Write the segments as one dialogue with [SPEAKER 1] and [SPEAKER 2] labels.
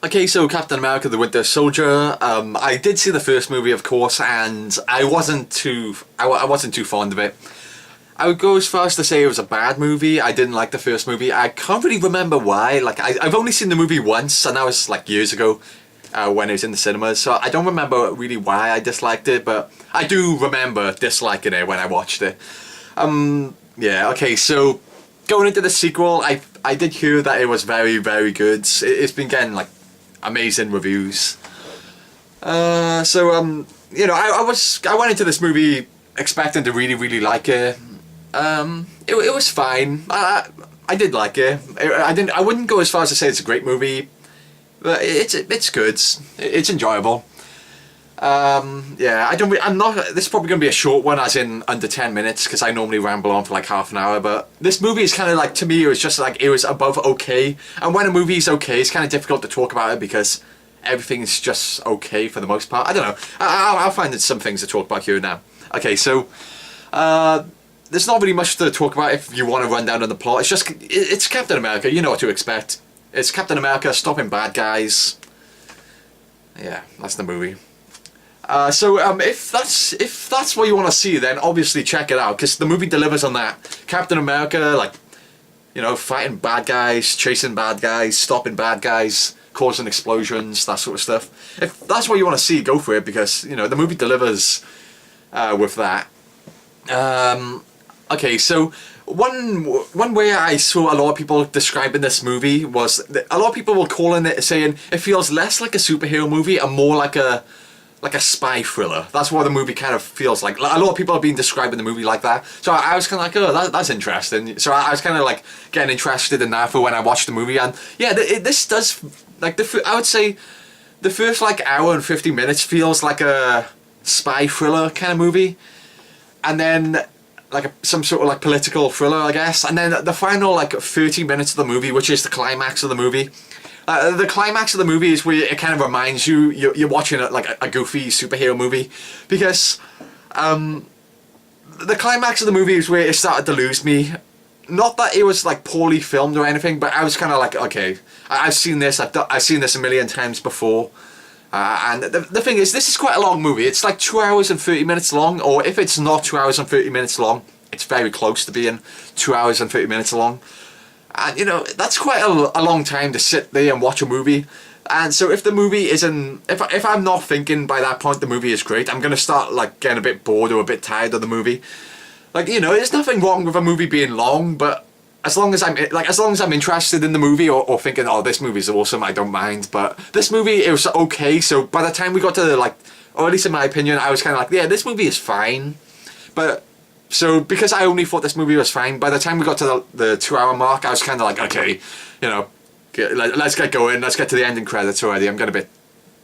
[SPEAKER 1] Okay, so Captain America: The Winter Soldier. I did see the first movie, of course, and I wasn't too fond of it. I would go as far as to say it was a bad movie. I didn't like the first movie. I can't really remember why. Like I've only seen the movie once, and that was like years ago when it was in the cinemas. So I don't remember really why I disliked it, but I do remember disliking it when I watched it. Yeah. Okay. So going into the sequel, I did hear that it was very, very good. It's been getting like amazing reviews. You know, I went into this movie expecting to really, really like it. It was fine. I did like it. I wouldn't go as far as to say it's a great movie, but it's good. It's enjoyable. Yeah, I'm not. This is probably going to be a short one, as in under 10 minutes, because I normally ramble on for like half an hour. But this movie is kind of like, to me, it was just like it was above okay. And when a movie is okay, it's kind of difficult to talk about it because everything's just okay for the most part. I don't know. I'll find some things to talk about here now. Okay, so there's not really much to talk about if you want to run down on the plot. It's just it's Captain America. You know what to expect. It's Captain America stopping bad guys. Yeah, that's the movie. If that's what you want to see, then obviously check it out, because the movie delivers on that. Captain America, like, you know, fighting bad guys, chasing bad guys, stopping bad guys, causing explosions, that sort of stuff. If that's what you want to see, go for it, because, you know, the movie delivers with that. Okay, so one way I saw a lot of people describing this movie was that a lot of people were calling it, saying it feels less like a superhero movie and more like a spy thriller. That's what the movie kind of feels like. A lot of people have been describing the movie like that. So I was kind of like, oh, that's interesting. So I was kind of like getting interested in that for when I watched the movie. And yeah, this does, like, I would say the first like hour and 50 minutes feels like a spy thriller kind of movie. And then like some sort of like political thriller, I guess. And then the final like 30 minutes of the movie, which is the climax of the movie. The climax of the movie is where it kind of reminds you're watching a goofy superhero movie, because the climax of the movie is where it started to lose me. Not that it was like poorly filmed or anything, but I was kind of like, okay, I've seen this. I've seen this a million times before. And the thing is, this is quite a long movie. It's like 2 hours and 30 minutes long, or if it's not 2 hours and 30 minutes long, it's very close to being 2 hours and 30 minutes long. And, you know, that's quite a long time to sit there and watch a movie. And so if the movie isn't... If I'm not thinking by that point the movie is great, I'm going to start, like, getting a bit bored or a bit tired of the movie. Like, you know, there's nothing wrong with a movie being long, but as long as I'm interested in the movie or thinking, oh, this movie's awesome, I don't mind. But this movie, it was okay, so by the time we got to, like... Or at least in my opinion, I was kind of like, yeah, this movie is fine. But... So, because I only thought this movie was fine, by the time we got to the 2 hour mark, I was kind of like, okay, you know, let's get going, let's get to the ending credits already. I'm getting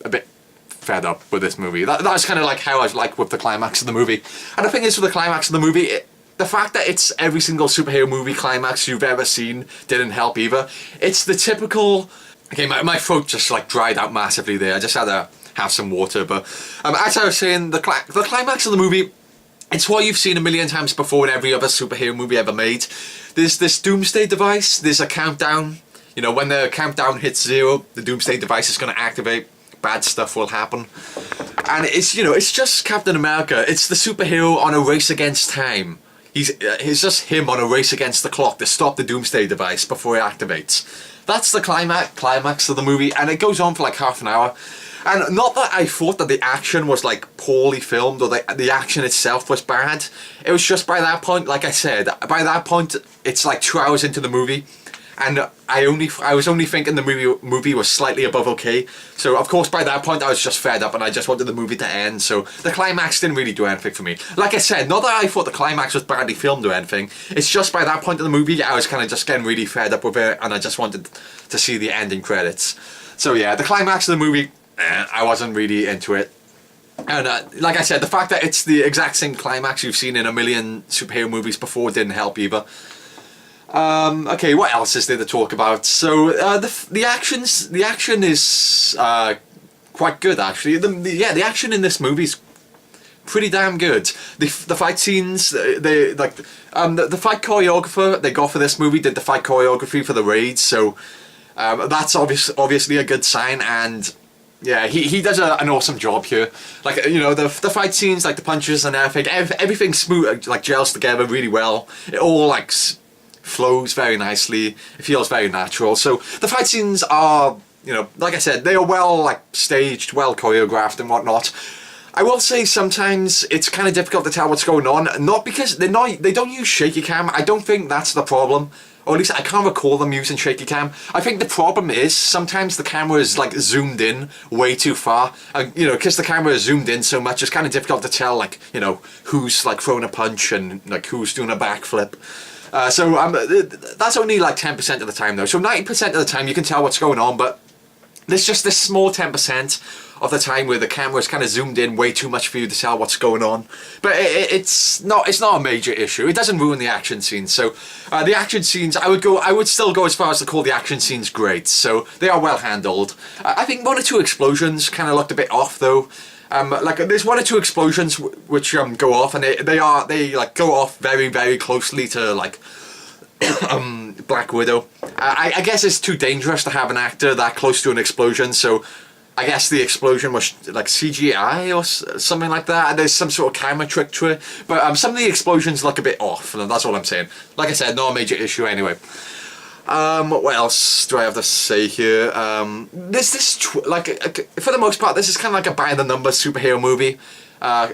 [SPEAKER 1] a bit fed up with this movie. That's kind of like how I was like with the climax of the movie. And the thing is, with the climax of the movie, the fact that it's every single superhero movie climax you've ever seen didn't help either. It's the typical... Okay, my throat just like dried out massively there. I just had to have some water. But as I was saying, the climax of the movie... It's what you've seen a million times before in every other superhero movie ever made. There's this doomsday device, there's a countdown. You know, when the countdown hits 0, the doomsday device is going to activate. Bad stuff will happen. And it's, you know, it's just Captain America. It's the superhero on a race against time. He's just him on a race against the clock to stop the doomsday device before it activates. That's the climax of the movie, and it goes on for like half an hour. And not that I thought that the action was like poorly filmed or the action itself was bad. It was just by that point, like I said, by that point it's like 2 hours into the movie, and I was only thinking the movie was slightly above okay. So of course by that point I was just fed up and I just wanted the movie to end. So the climax didn't really do anything for me. Like I said, not that I thought the climax was badly filmed or anything. It's just by that point in the movie I was kind of just getting really fed up with it, and I just wanted to see the ending credits. So yeah, the climax of the movie, I wasn't really into it. And like I said, the fact that it's the exact same climax you've seen in a million superhero movies before didn't help either. Okay, what else is there to talk about? So the action is quite good actually. The action in this movie is pretty damn good. The fight scenes, the fight choreographer they got for this movie did the fight choreography for the Raid, so That's obviously a good sign, and yeah, he does an awesome job here. Like, you know, the fight scenes, like the punches and everything, everything's smooth, like gels together really well. It all like flows very nicely. It feels very natural. So the fight scenes are, you know, like I said, they are well like staged, well choreographed and whatnot. I will say sometimes it's kind of difficult to tell what's going on, not because they don't use shaky cam. I don't think that's the problem. Or at least I can't recall them using shaky cam. I think the problem is sometimes the camera is like zoomed in way too far. And, you know, because the camera is zoomed in so much, it's kind of difficult to tell, like, you know, who's like throwing a punch and like who's doing a backflip. So that's only like 10% of the time though. So 90% of the time you can tell what's going on, but there's just this small 10% of the time where the camera's kind of zoomed in way too much for you to tell what's going on. But it's not a major issue. It doesn't ruin the action scenes. So the action scenes, I would still go as far as to call the action scenes great. So they are well handled. I think one or two explosions kind of looked a bit off though. Like there's one or two explosions which go off, and they like go off very, very closely to like Black Widow. I guess it's too dangerous to have an actor that close to an explosion, so I guess the explosion was like CGI or something like that. There's some sort of camera trick to it, but some of the explosions look a bit off, and that's all I'm saying. Like I said, not a major issue anyway. What else do I have to say here? Like for the most part, this is kind of like a by-the-numbers superhero movie.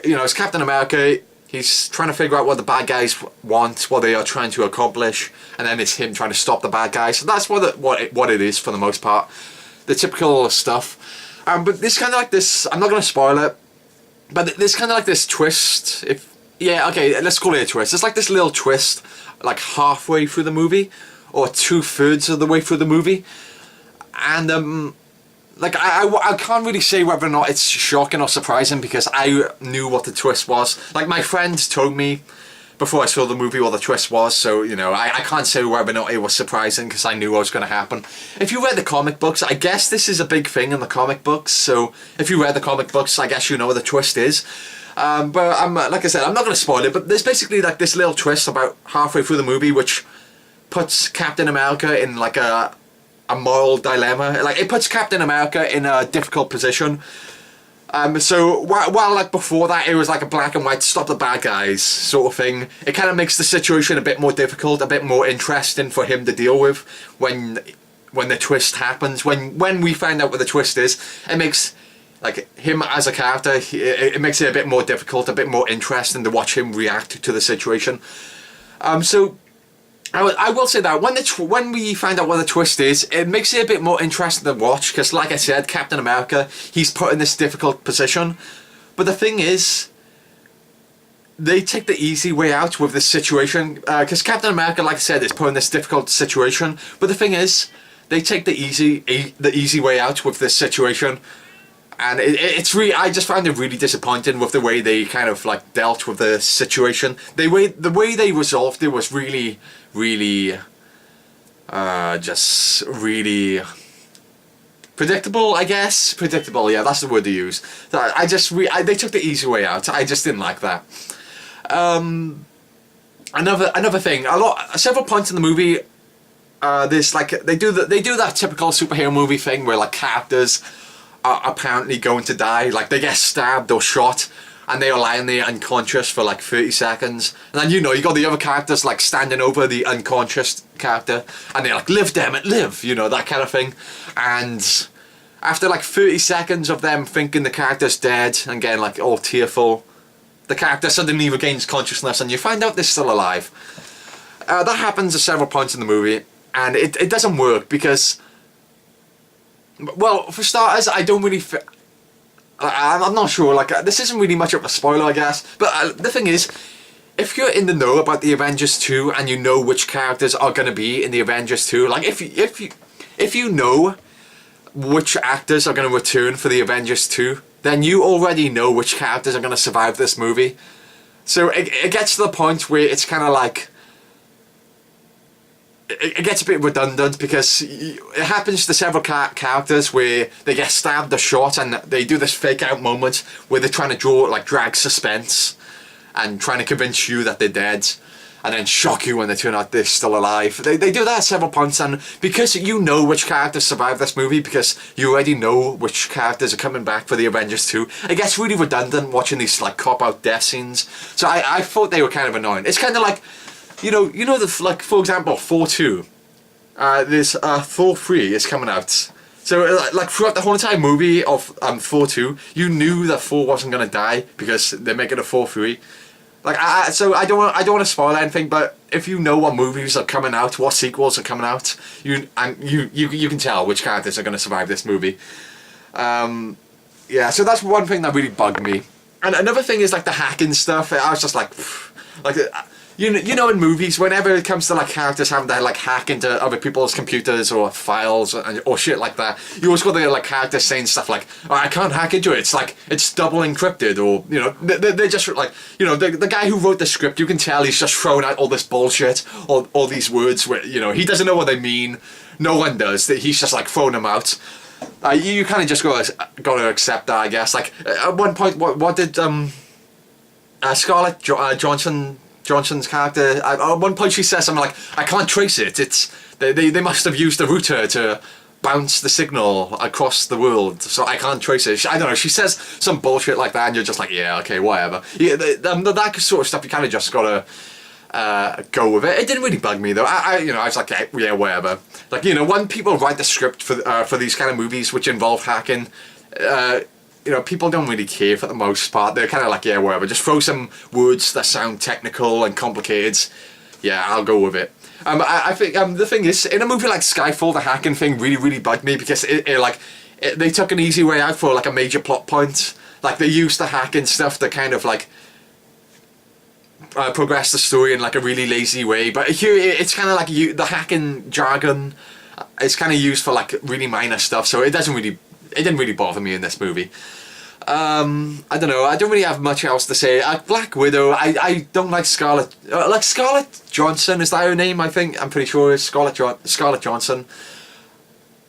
[SPEAKER 1] You know, it's Captain America. He's trying to figure out what the bad guys want, what they are trying to accomplish, and then it's him trying to stop the bad guys. So that's what it is for the most part. The typical stuff. But this kind of like this. I'm not going to spoil it, but there's kind of like this twist. Yeah, okay, let's call it a twist. It's like this little twist, like halfway through the movie, or 2/3 of the way through the movie, and like I can't really say whether or not it's shocking or surprising because I knew what the twist was. Like my friends told me before I saw the movie what the twist was, so you know I can't say whether or not it was surprising because I knew what was going to happen. If you read the comic books, I guess this is a big thing in the comic books. So if you read the comic books, I guess you know what the twist is. But like I said, I'm not going to spoil it. But there's basically like this little twist about halfway through the movie, which puts Captain America in like a moral dilemma. Like it puts Captain America in a difficult position. So while like before that it was like a black and white stop the bad guys sort of thing, it kind of makes the situation a bit more difficult, a bit more interesting for him to deal with when the twist happens. When we find out what the twist is, it makes like him as a character, it makes it a bit more difficult, a bit more interesting to watch him react to the situation. So I will say that when we find out what the twist is, it makes it a bit more interesting to watch because, like I said, Captain America, he's put in this difficult position. But the thing is, they take the easy way out with this situation because Captain America, like I said, is put in this difficult situation. But the thing is, they take the easy way out with this situation. And it's really, I just found it really disappointing with the way they kind of like dealt with the situation. The way they resolved it was really, really, just really predictable. I guess predictable. Yeah, that's the word to use. They took the easy way out. I just didn't like that. Another thing. Several points in the movie. There's like they do that typical superhero movie thing where like characters are apparently going to die, like they get stabbed or shot and they are lying there unconscious for like 30 seconds, and then you got the other characters like standing over the unconscious character and they're like, live damn it, live, that kind of thing. And after like 30 seconds of them thinking the character's dead and getting like all tearful, the character suddenly regains consciousness and you find out they're still alive. That happens at several points in the movie and it doesn't work because, well, for starters, I don't really I'm not sure, like, this isn't really much of a spoiler, I guess, but the thing is, if you're in the know about the Avengers 2 and you know which characters are going to be in the Avengers 2, like, if you know which actors are going to return for the Avengers 2, then you already know which characters are going to survive this movie. So it gets to the point where it's kind of like, it gets a bit redundant because it happens to several characters where they get stabbed or shot and they do this fake out moment where they're trying to drag suspense and trying to convince you that they're dead. and then shock you when they turn out they're still alive. They do that at several points, and because you know which characters survive this movie, because you already know which characters are coming back for the Avengers 2, it gets really redundant watching these like cop-out death scenes. So I thought they were kind of annoying. It's kind of like, you know the, like, for example, Thor 2. There's Thor 3 is coming out. So like throughout the whole entire movie of Thor 2, you knew that Thor wasn't gonna die because they're making a Thor 3. Like so I don't want to spoil anything, but if you know what movies are coming out, what sequels are coming out, you can tell which characters are gonna survive this movie. Yeah, so that's one thing that really bugged me. And another thing is like the hacking stuff. I was just like, like. You know in movies, whenever it comes to like characters having to like hack into other people's computers or files or shit like that, you always got the like characters saying stuff like, oh, I can't hack into it, it's like, it's double encrypted, or, you know, they're just like, you know, the guy who wrote the script, you can tell he's just throwing out all this bullshit, all these words where, you know, he doesn't know what they mean, no one does, he's just like throwing them out. You kind of just gotta accept that, I guess. Like, at one point, what did Scarlett Johansson's character, at one point she says something like, I can't trace it, they must have used a router to bounce the signal across the world, so I can't trace it. I don't know, she says some bullshit like that and you're just like, yeah, okay, whatever. Yeah, that sort of stuff, you kind of just gotta go with it. It didn't really bug me though. I was like, yeah, whatever. Like, you know, when people write the script for these kind of movies which involve hacking, you know, people don't really care for the most part. They're kind of like, yeah, whatever. Just throw some words that sound technical and complicated. Yeah, I'll go with it. I think the thing is, in a movie like Skyfall, the hacking thing really, really bugged me because they took an easy way out for like a major plot point. Like they used the hacking stuff to kind of like progress the story in like a really lazy way. But here, it's kind of like the hacking jargon. It's kind of used for like really minor stuff, so it didn't really bother me in this movie. I don't know, I don't really have much else to say. Black Widow, I don't like Scarlett Johansson, is that her name? I think, I'm pretty sure it's Scarlett Johansson.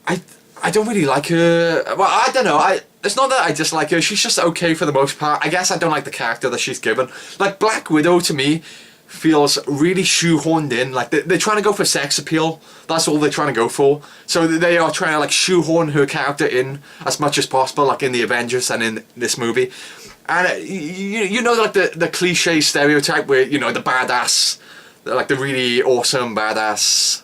[SPEAKER 1] I don't really like her. Well, I don't know, it's not that I dislike her, she's just okay for the most part. I guess I don't like the character that she's given. Like, Black Widow, to me, feels really shoehorned in. Like they're trying to go for sex appeal. That's all they're trying to go for. So they are trying to like shoehorn her character in as much as possible, like in the Avengers and in this movie. And you know, like the cliche stereotype where, you know, the badass, like the really awesome badass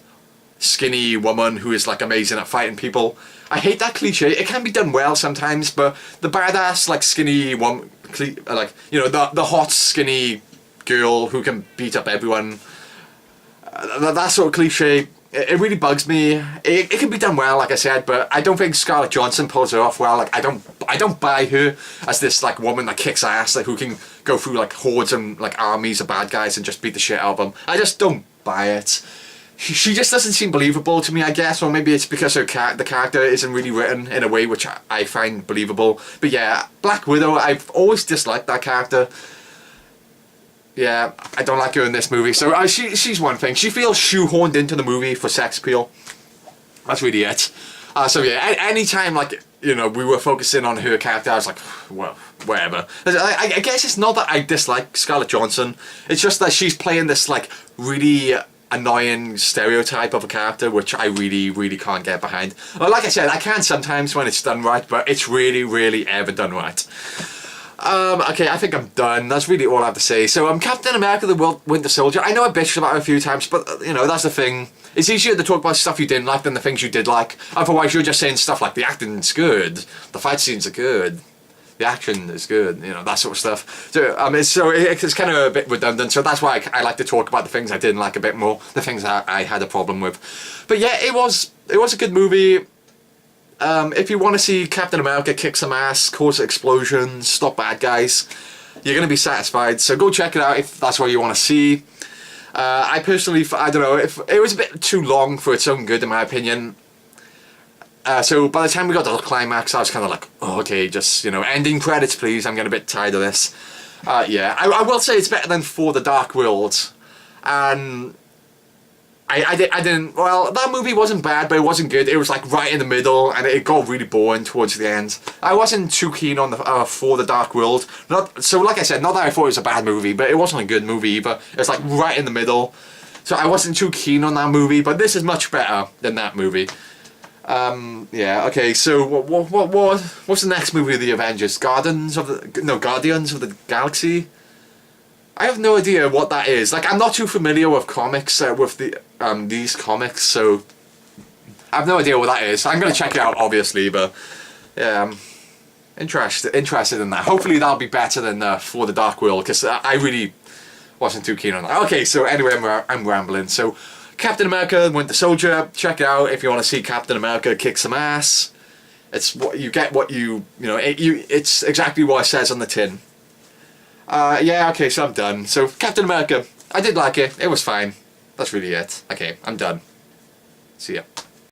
[SPEAKER 1] skinny woman who is like amazing at fighting people. I hate that cliche. It can be done well sometimes, but the badass like skinny woman, like, you know, the hot skinny girl who can beat up everyone, that sort of cliche, it really bugs me. It can be done well, like I said, but I don't think Scarlett Johansson pulls it off well. Like I don't buy her as this like woman that kicks ass, like who can go through like hordes and like armies of bad guys and just beat the shit out of them. I just don't buy it. She just doesn't seem believable to me, I guess, or maybe it's because the character isn't really written in a way which I find believable. But yeah, Black Widow, I've always disliked that character. Yeah, I don't like her in this movie. So she's one thing. She feels shoehorned into the movie for sex appeal. That's really it. So yeah, anytime, like, you know, we were focusing on her character, I was like, well, whatever. I guess it's not that I dislike Scarlett Johansson. It's just that she's playing this like really annoying stereotype of a character which I really, really can't get behind. Well, like I said, I can sometimes when it's done right, but it's really, really ever done right. Okay, I think I'm done. That's really all I have to say. So, Captain America the Winter Soldier. I know I bitched about it a few times, but, you know, that's the thing. It's easier to talk about stuff you didn't like than the things you did like. Otherwise, you're just saying stuff like, the acting's good, the fight scenes are good, the action is good, you know, that sort of stuff. So, it's kind of a bit redundant, so that's why I like to talk about the things I didn't like a bit more, the things I had a problem with. But yeah, it was a good movie. If you want to see Captain America kick some ass, cause explosions, stop bad guys, you're going to be satisfied. So go check it out if that's what you want to see. I personally, I don't know, if it was a bit too long for its own good in my opinion. So by the time we got to the climax, I was kind of like, oh, okay, just, you know, ending credits please, I'm getting a bit tired of this. Yeah, I will say it's better than For the Dark World. And I didn't. Well, that movie wasn't bad, but it wasn't good. It was like right in the middle, and it got really boring towards the end. I wasn't too keen on the For the Dark World. Not so, like I said, not that I thought it was a bad movie, but it wasn't a good movie either. It was like right in the middle, so I wasn't too keen on that movie. But this is much better than that movie. Yeah. Okay. So what's the next movie of the Avengers? Guardians of the Galaxy. I have no idea what that is. Like, I'm not too familiar with comics, with these comics, so I have no idea what that is. I'm gonna check it out, obviously, but yeah, I'm interested in that. Hopefully, that'll be better than For the Dark World, because I really wasn't too keen on that. Okay, so anyway, I'm rambling. So, Captain America: Winter Soldier. Check it out if you want to see Captain America kick some ass. It's what you get. What you know. It's exactly what it says on the tin. Yeah, okay, so I'm done. So, Captain America, I did like it. It was fine. That's really it. Okay, I'm done. See ya.